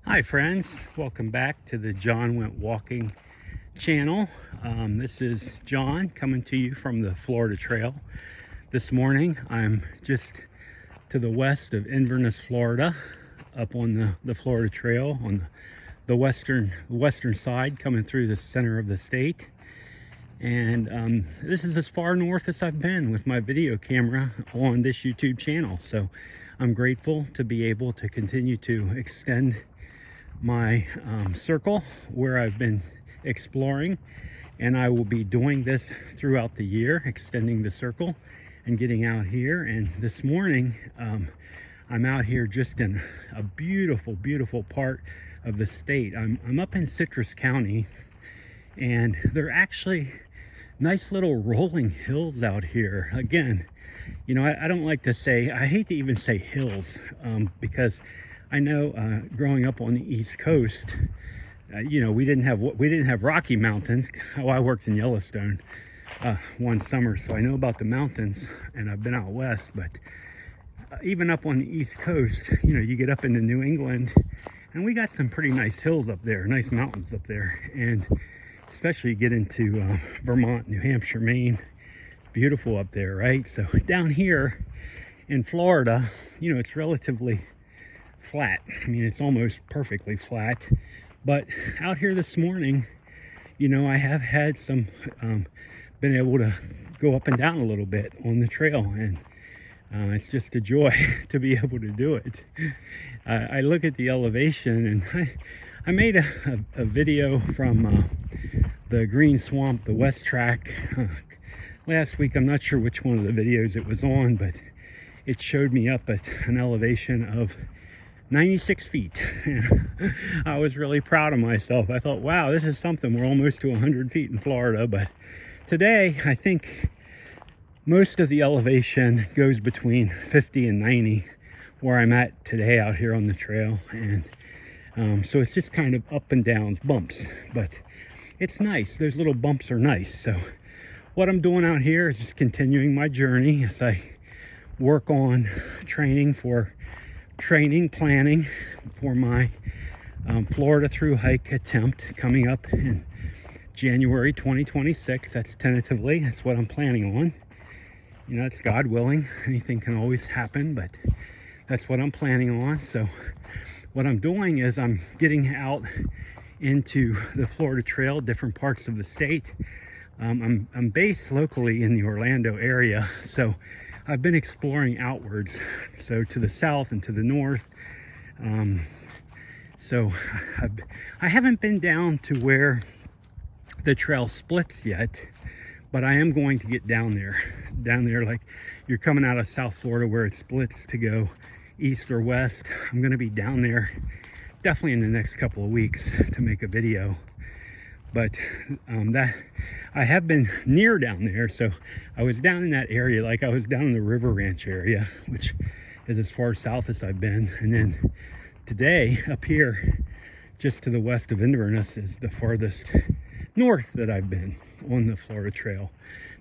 Hi friends, welcome back to the John Went Walking channel. This is John coming to you from the Florida Trail. This morning I'm just to the west of Inverness, Florida, up on the Florida Trail on the western side, coming through the center of the state. And this is as far north as I've been with my video camera on this YouTube channel. So I'm grateful to be able to continue to extend my circle where I've been exploring, and I will be doing this throughout the year, extending the circle and getting out here. And this morning I'm out here just in a beautiful part of the state. I'm up in Citrus County, and there are actually nice little rolling hills out here. Again, you know, I don't like to say, I hate to even say hills, because I know growing up on the East Coast, you know, we didn't have Rocky Mountains. Oh, I worked in Yellowstone one summer, so I know about the mountains, and I've been out west. But even up on the East Coast, you know, you get up into New England, and we got some pretty nice hills up there, nice mountains up there, and especially you get into Vermont, New Hampshire, Maine. It's beautiful up there, right? So down here in Florida, you know, it's relatively flat. I mean, it's almost perfectly flat. But out here this morning, you know, I have had some been able to go up and down a little bit on the trail, and it's just a joy to be able to do it. I look at the elevation, and I made a video from the Green Swamp, the West Track, last week. I'm not sure which one of the videos it was on, but it showed me up at an elevation of 96 feet. I was really proud of myself. I thought, wow, this is something. We're almost to 100 feet in Florida. But today, I think most of the elevation goes between 50 and 90, where I'm at today out here on the trail. And so it's just kind of up and downs, bumps. But it's nice. Those little bumps are nice. So what I'm doing out here is just continuing my journey as I work on planning for my Florida Thru-Hike attempt coming up in January 2026. That's tentatively, that's what I'm planning on. You know, it's God willing. Anything can always happen, but that's what I'm planning on. So what I'm doing is I'm getting out into the Florida Trail, different parts of the state. I'm based locally in the Orlando area, so I've been exploring outwards, so to the south and to the north. So I haven't been down to where the trail splits yet, but I am going to get down there like you're coming out of South Florida where it splits to go east or west. I'm going to be down there definitely in the next couple of weeks to make a video. But that I have been near down there. So I was down in that area, like I was down in the River Ranch area, which is as far south as I've been. And then today up here, just to the west of Inverness, is the farthest north that I've been on the Florida Trail.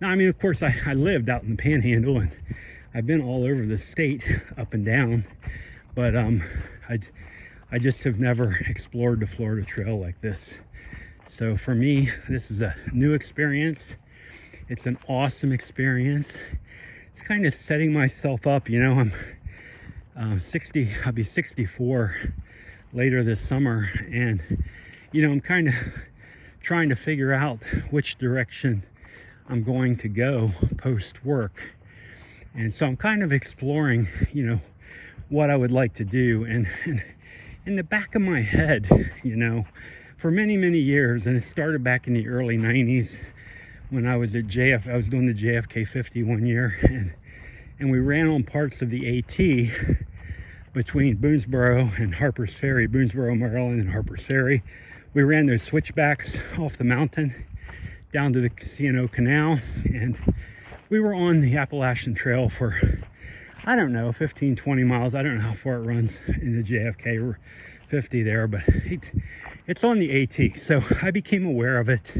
Now, I mean, of course, I lived out in the Panhandle, and I've been all over the state up and down, but I just have never explored the Florida Trail like this. So for me, this is a new experience. It's an awesome experience. It's kind of setting myself up, you know. I'm 60, I'll be 64 later this summer, and you know, I'm kind of trying to figure out which direction I'm going to go post work. And so I'm kind of exploring, you know, what I would like to do. And in the back of my head, you know, for many years, and it started back in the early 90s when I was at I was doing the JFK 50 one year, and we ran on parts of the AT between Boonesboro and Harper's Ferry, Boonesboro, Maryland, and Harper's Ferry. We ran those switchbacks off the mountain down to the C&O Canal, and we were on the Appalachian Trail for, I don't know, 15-20 miles. I don't know how far it runs in the JFK 50 there, but it's on the AT. So I became aware of it.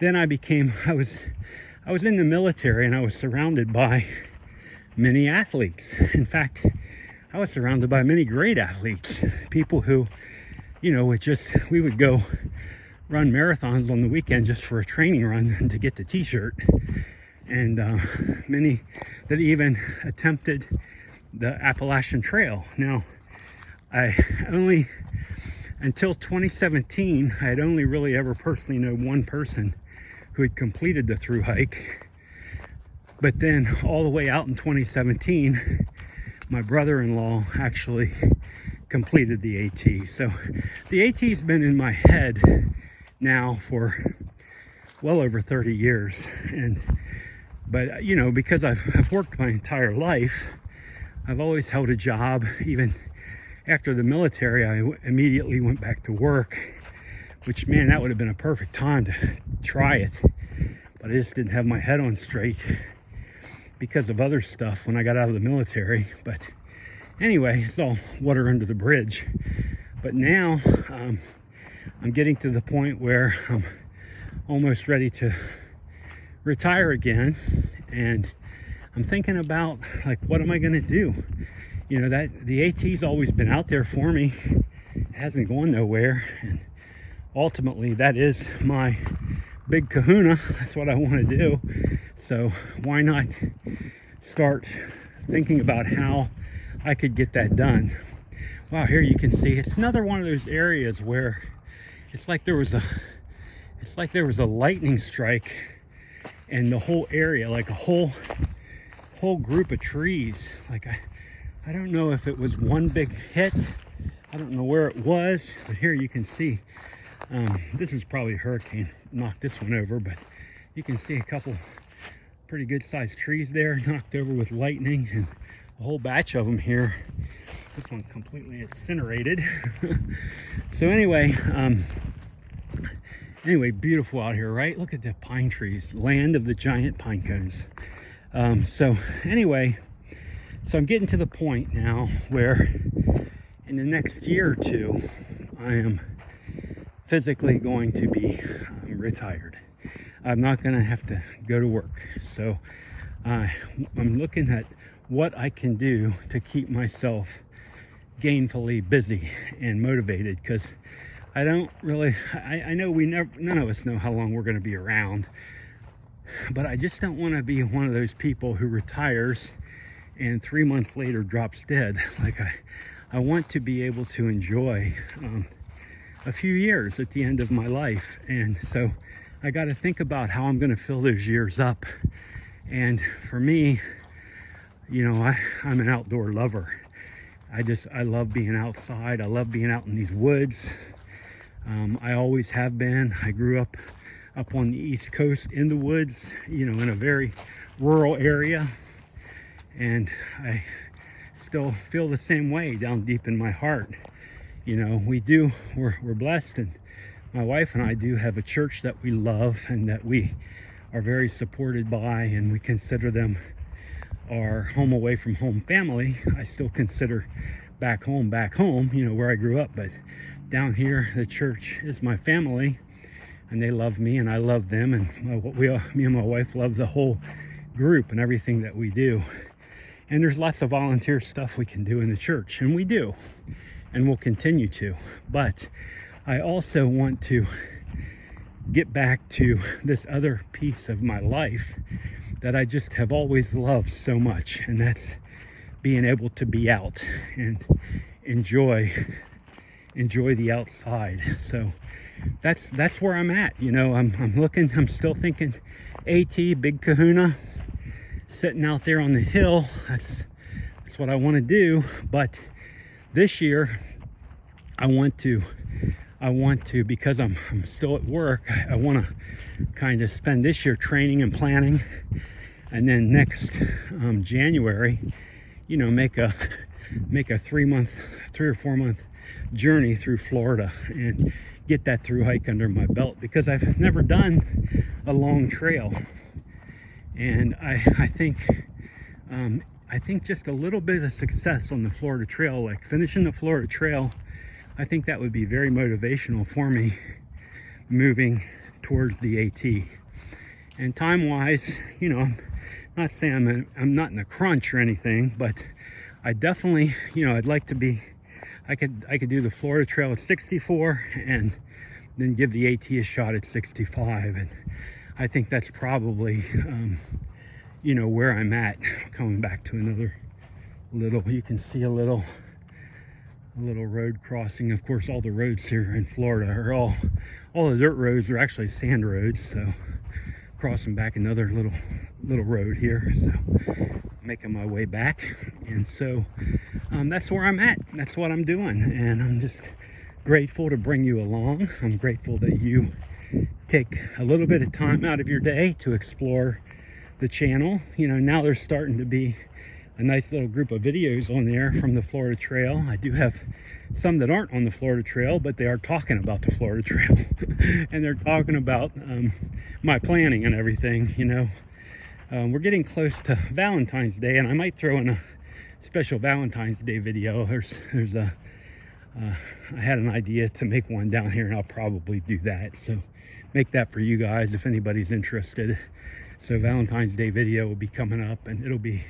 Then I was in the military, and I was surrounded by many athletes. In fact, I was surrounded by many great athletes, people who you know, we would go run marathons on the weekend just for a training run and to get the t-shirt. And many that even attempted the Appalachian Trail. Now, I only, until 2017, I had only really ever personally known one person who had completed the Thru-Hike. But then all the way out in 2017, my brother-in-law actually completed the AT. So the AT's been in my head now for well over 30 years. But you know, because I've worked my entire life, I've always held a job. Even after the military, I immediately went back to work, which, man, that would have been a perfect time to try it. But I just didn't have my head on straight because of other stuff when I got out of the military. But anyway, it's all water under the bridge. But now I'm getting to the point where I'm almost ready to retire again, and I'm thinking about, like, what am I going to do? You know, that the AT's always been out there for me. It hasn't gone nowhere, and ultimately that is my big kahuna. That's what I want to do. So why not start thinking about how I could get that done? Wow, here you can see it's another one of those areas where it's like there was a lightning strike, and the whole area, like a whole group of trees, like I don't know if it was one big hit. I don't know where it was, but here you can see this is probably a hurricane knocked this one over, but you can see a couple pretty good sized trees there knocked over with lightning, and a whole batch of them here. This one completely incinerated. So anyway, beautiful out here, right? Look at the pine trees, land of the giant pine cones. So I'm getting to the point now where in the next year or two, I am physically going to be retired. I'm not going to have to go to work. So I'm looking at what I can do to keep myself gainfully busy and motivated, because I don't really, I know none of us know how long we're going to be around, but I just don't want to be one of those people who retires and 3 months later drops dead. Like I want to be able to enjoy a few years at the end of my life. And so I got to think about how I'm going to fill those years up. And for me, you know, I'm an outdoor lover. I love being outside. I love being out in these woods. I always have been. I grew up on the East Coast in the woods, you know, in a very rural area. And I still feel the same way down deep in my heart. You know, we're blessed, and my wife and I do have a church that we love and that we are very supported by, and we consider them our home away from home family. I still consider back home, you know, where I grew up, but down here, the church is my family, and they love me and I love them, and me and my wife love the whole group and everything that we do. And there's lots of volunteer stuff we can do in the church, and we do, and we'll continue to. But I also want to get back to this other piece of my life that I just have always loved so much, and that's being able to be out and enjoy the outside. So that's where I'm at. You know, I'm still thinking AT, big kahuna, sitting out there on the hill. That's what I want to do. But this year I want to, because I'm still at work, I want to kind of spend this year training and planning, and then next January, you know, make a 3 or 4 month journey through Florida and get that Thru-Hike under my belt, because I've never done a long trail. And I think just a little bit of success on the Florida Trail, like finishing the Florida Trail, I think that would be very motivational for me moving towards the AT. And time-wise, you know, I'm not saying I'm not in a crunch or anything, but I definitely, you know, I'd like I could do the Florida Trail at 64 and then give the AT a shot at 65, and I think that's probably you know, where I'm at. Coming back to another little, you can see a little road crossing. Of course, all the roads here in Florida are all the dirt roads are actually sand roads, so crossing back another little road here, so making my way back. And so that's where I'm at, that's what I'm doing, and I'm just grateful to bring you along. I'm grateful that you take a little bit of time out of your day to explore the channel. You know, now there's starting to be a nice little group of videos on there from the Florida Trail. I do have some that aren't on the Florida Trail, but they are talking about the Florida Trail and they're talking about my planning and everything. You know, we're getting close to Valentine's Day, and I might throw in a special Valentine's Day video. There's a I had an idea to make one down here, and I'll probably do that, so make that for you guys if anybody's interested. So Valentine's Day video will be coming up, and it'll be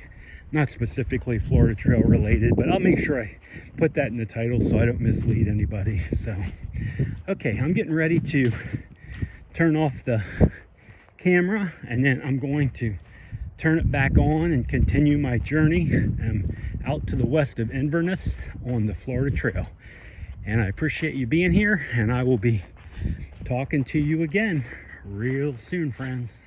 not specifically Florida Trail related, but I'll make sure I put that in the title so I don't mislead anybody. So okay, I'm getting ready to turn off the camera, and then I'm going to turn it back on and continue my journey out to the west of Inverness on the Florida Trail. And I appreciate you being here, and I will be talking to you again real soon, friends.